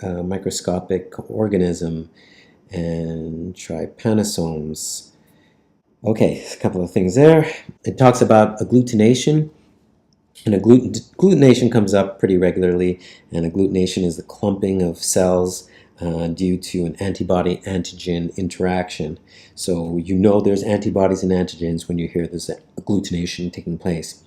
microscopic organism, and trypanosomes. Okay, a couple of things there. It talks about agglutination, and agglutination comes up pretty regularly, and agglutination is the clumping of cells due to an antibody-antigen interaction. So you know there's antibodies and antigens when you hear this agglutination taking place.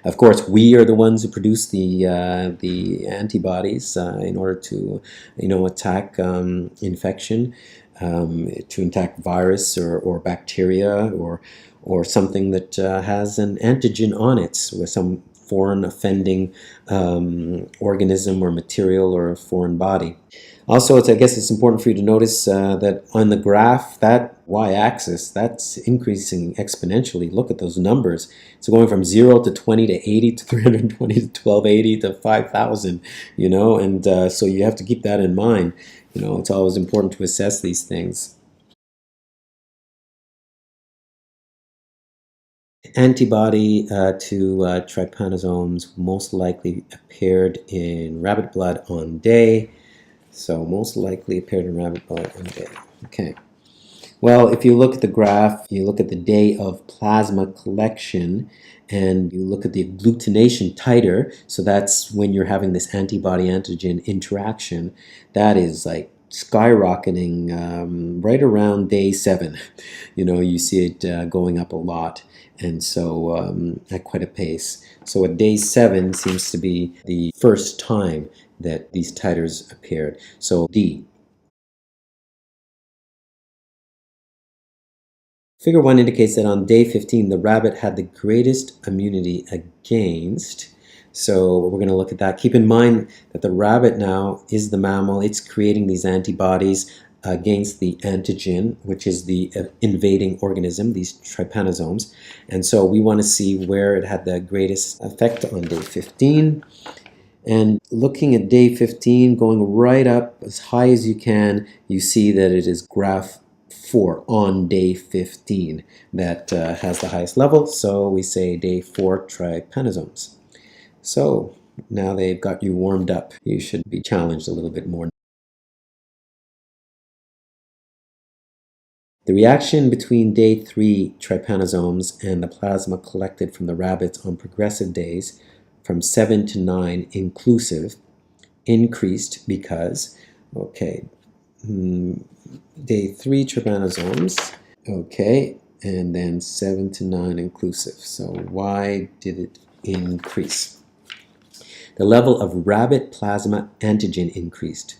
Of course, we are the ones who produce the antibodies in order to, attack infection, to attack virus or bacteria or something that has an antigen on it, with some foreign offending organism or material or a foreign body. Also, I guess it's important for you to notice that on the graph, that y-axis, that's increasing exponentially. Look at those numbers. It's going from 0 to 20 to 80 to 320 to 1280 to 5,000, and so you have to keep that in mind. It's always important to assess these things. Antibody to trypanosomes most likely appeared in rabbit blood on day. So most likely appeared in rabbit blood on day. Okay. Well, if you look at the graph, you look at the day of plasma collection, and you look at the agglutination titer, so that's when you're having this antibody-antigen interaction, that is like skyrocketing right around day 7. You see it going up a lot, and so at quite a pace. So at day 7 seems to be the first time that these titers appeared. So D. Figure 1 indicates that on day 15, the rabbit had the greatest immunity against. So we're going to look at that. Keep in mind that the rabbit now is the mammal. It's creating these antibodies against the antigen, which is the invading organism, these trypanosomes. And so we want to see where it had the greatest effect on day 15. And looking at day 15, going right up as high as you can, you see that it is graph 4 on day 15 that has the highest level. So we say day 4 trypanosomes. So now they've got you warmed up. You should be challenged a little bit more. The reaction between day 3 trypanosomes and the plasma collected from the rabbits on progressive days from 7 to 9 inclusive increased because, okay, day 3 trypanosomes, okay, and then 7 to 9 inclusive. So why did it increase? The level of rabbit plasma antigen increased.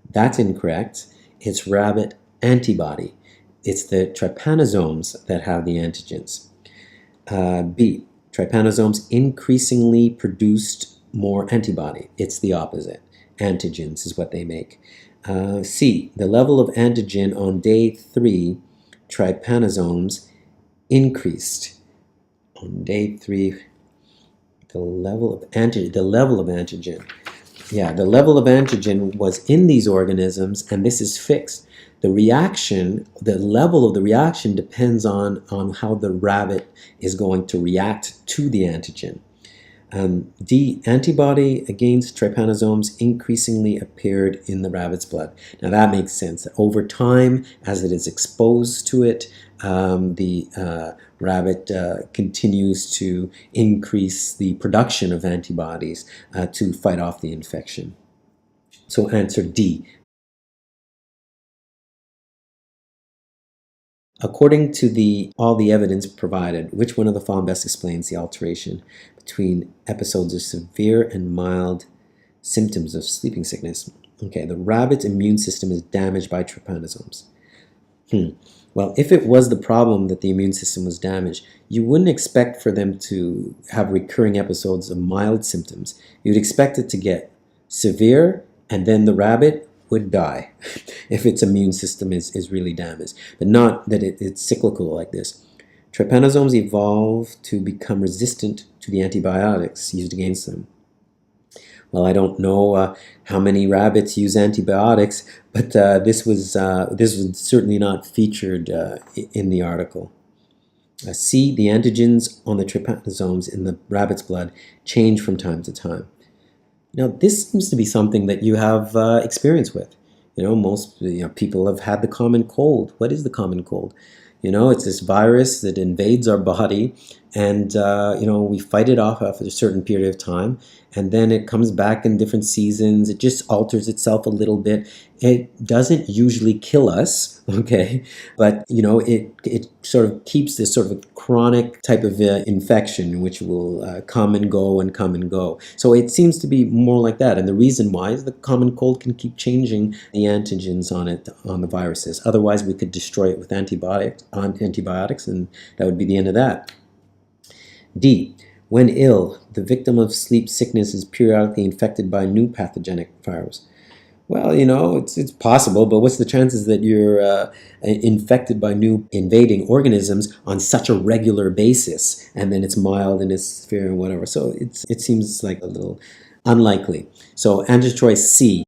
That's incorrect. It's rabbit antibody. It's the trypanosomes that have the antigens. B, trypanosomes increasingly produced more antibody. It's the opposite. Antigens is what they make. C, the level of antigen on day 3 trypanosomes increased. On day 3, the level of antigen. Yeah, the level of antigen was in these organisms, and this is fixed. The level of the reaction depends on how the rabbit is going to react to the antigen. D, antibody against trypanosomes increasingly appeared in the rabbit's blood. Now that makes sense. Over time, as it is exposed to it, the rabbit continues to increase the production of antibodies to fight off the infection. So answer D. According to all the evidence provided, which one of the following best explains the alteration between episodes of severe and mild symptoms of sleeping sickness? Okay, the rabbit's immune system is damaged by trypanosomes. Well, if it was the problem that the immune system was damaged, you wouldn't expect for them to have recurring episodes of mild symptoms. You'd expect it to get severe, and then the rabbit would die if its immune system is really damaged, but not that it's cyclical like this. Trypanosomes evolve to become resistant to the antibiotics used against them. Well, I don't know how many rabbits use antibiotics, but this was certainly not featured in the article. C, the antigens on the trypanosomes in the rabbit's blood change from time to time. Now, this seems to be something that you have experience with. Most people have had the common cold. What is the common cold? It's this virus that invades our body, and we fight it off after a certain period of time, and then it comes back in different seasons. It just alters itself a little bit. It doesn't usually kill us, okay, but it sort of keeps this sort of chronic type of infection, which will come and go and come and go. So it seems to be more like that, and the reason why is the common cold can keep changing the antigens on the viruses. Otherwise, we could destroy it with antibiotics, and that would be the end of that. D. When ill, the victim of sleep sickness is periodically infected by a new pathogenic virus. Well, it's possible, but what's the chances that you're infected by new invading organisms on such a regular basis, and then it's mild and it's severe and whatever? So it seems like a little unlikely. So answer choice C.